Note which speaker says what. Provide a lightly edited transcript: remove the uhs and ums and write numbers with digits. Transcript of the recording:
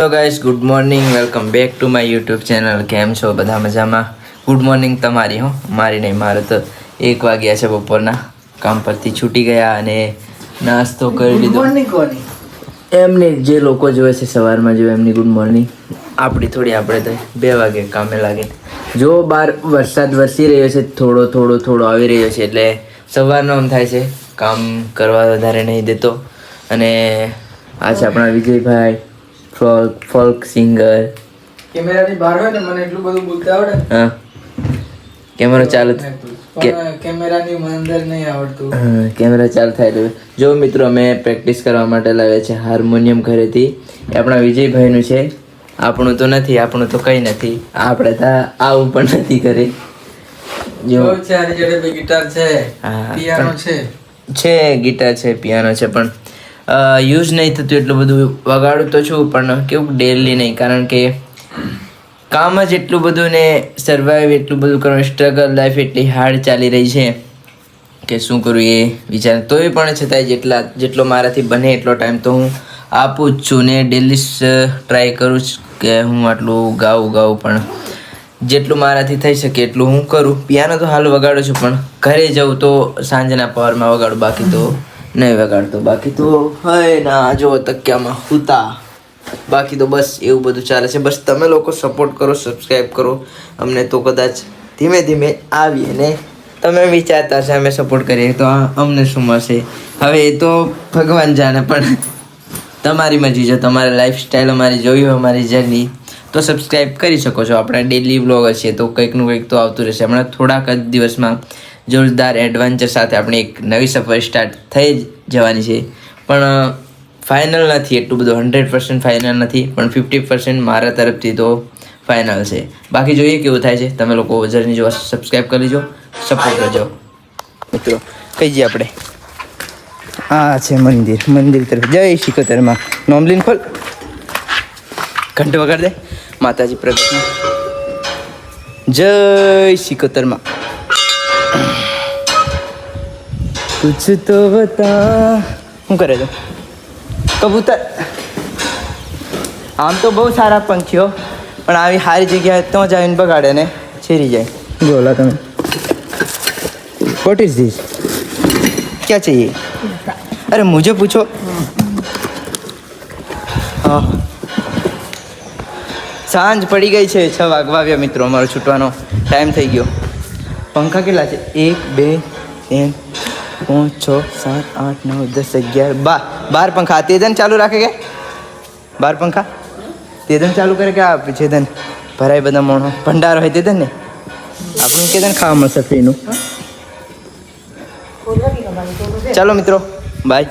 Speaker 1: Hello guys, good morning. Welcome back to my YouTube channel. કેમ છો બધા? મજામાં? ગુડ મોર્નિંગ તમારી, હો, મારી નહીં. મારે તો 1 વાગ્યા છે બપોરના. કામ પરથી છૂટી ગયા અને નાસ્તો કરી લીધો. એમને જે લોકો જોવે છે સવારમાં જોવે એમની ગુડ મોર્નિંગ. આપણે તો 2 વાગે કામે લાગે. જો બહાર વરસાદ વરસી રહ્યો છે, થોડો આવી રહ્યો છે, એટલે સવારનો આમ થાય છે કામ કરવા વધારે નહીં દેતો. અને આ છે આપણા વિજયભાઈ, ફોલ્ક સિંગર.
Speaker 2: કેમેરાની બહાર હોય ને મને એટલું બધું બોલતા આવડે.
Speaker 1: હા, કેમેરો ચાલુ
Speaker 2: કેમેરાની અંદર નહીં આવડતું.
Speaker 1: કેમેરા ચાલુ થાય તો જો મિત્રો, અમે પ્રેક્ટિસ કરવા માટે લાવ્યા છે હાર્મોનિયમ ઘરેથી. એ આપણા વિજયભાઈનું છે, આપણું તો નથી. આપણું તો કંઈ નથી. આપણે તો આવું પણ નથી કરે. જો
Speaker 2: છે આની જોડે ગિટાર છે, પિયાનો છે,
Speaker 1: ગિટાર છે, પિયાનો છે, પણ યુઝ નહીં થતું. એટલું બધું વગાડું તો છું, પણ કેવું ડેલી નહીં, કારણ કે કામ જ એટલું બધું ને સર્વાઈવ એટલું બધું કરવાનું. સ્ટ્રગલ લાઈફ એટલી હાર્ડ ચાલી રહી છે કે શું કરું એ વિચાર. તોય પણ છતાંય જેટલો મારાથી બને એટલો ટાઈમ તો હું આપું જ છું ને ડેલી ટ્રાય કરું જ કે હું આટલું ગાઉં, પણ જેટલું મારાથી થઈ શકે એટલું હું કરું. પિયાનો તો હાલ વગાડું છું, પણ ઘરે જવું તો સાંજના પહોરમાં વગાડું, બાકી તો નહીં વગાડતો. બાકી તો હોય ના જો તકિયામાં હુતા. બાકી તો બસ એવું બધું ચાલે છે. બસ તમે લોકો સપોર્ટ કરો, સબસ્ક્રાઈબ કરો અમને, તો કદાચ ધીમે ધીમે આવીએ ને તમે વિચારતા છે અમે સપોર્ટ કરીએ તો અમને શું મળશે. હવે એ તો ભગવાન જાણે, પણ તમારી મરજી. જો તમારે લાઈફસ્ટાઈલ અમારી જોઈ હોય, અમારી જર્ની, તો સબસ્ક્રાઈબ કરી શકો છો. આપણા ડેલી વ્લોગ હશે તો કંઈકનું કંઈક તો આવતું રહેશે. હમણાં થોડાક જ દિવસમાં જોરદાર એડવેન્ચર સાથે આપણી એક નવી સફર સ્ટાર્ટ થઈ જવાની છે. પણ ફાઇનલ નથી, એટલું બધું 100% ફાઇનલ નથી, પણ 50% મારા તરફથી તો ફાઇનલ છે. બાકી જોઈએ કેવું થાય છે. તમે લોકો જર્ની જોવા સબસ્ક્રાઈબ કરી લેજો, સપોર્ટ કરજો. મિત્રો કઈ જઈએ આપણે? આ છે મંદિર તરફ. જય શિકોતરમાં નોમલીન ખોલ, ઘંટ વગાડ દે. માતાજી પ્રગટમાં જય શિકોતરમાં. कुछ तो बता. શું કરે છે કબૂતર? આમ તો બહુ સારા પંખીઓ, પણ આવી સારી જગ્યાએ તો જ આવીને બગાડે ને છેરી જાય. બોલા તમે, વોટ ઇઝ ધીસ? ક્યાં चाहिए? અરે મુझे પૂછો. હા, સાંજ પડી ગઈ છે, 6 વાગવા આવ્યા મિત્રો. અમારો છૂટવાનો ટાઈમ થઈ ગયો. પંખા કેટલા છે? 1 2 3 5 6 7 8 9 10 11 12 પંખા. તેદન ચાલુ રાખે કે 12 પંખા તેદન ચાલુ કરે કે આ પીછેદન ભરાય બધા મોણો ભંડારો હોય તેદન ને આપણને કેદન ખાવા મળશે ફ્રીનું. ચાલો મિત્રો, બાય.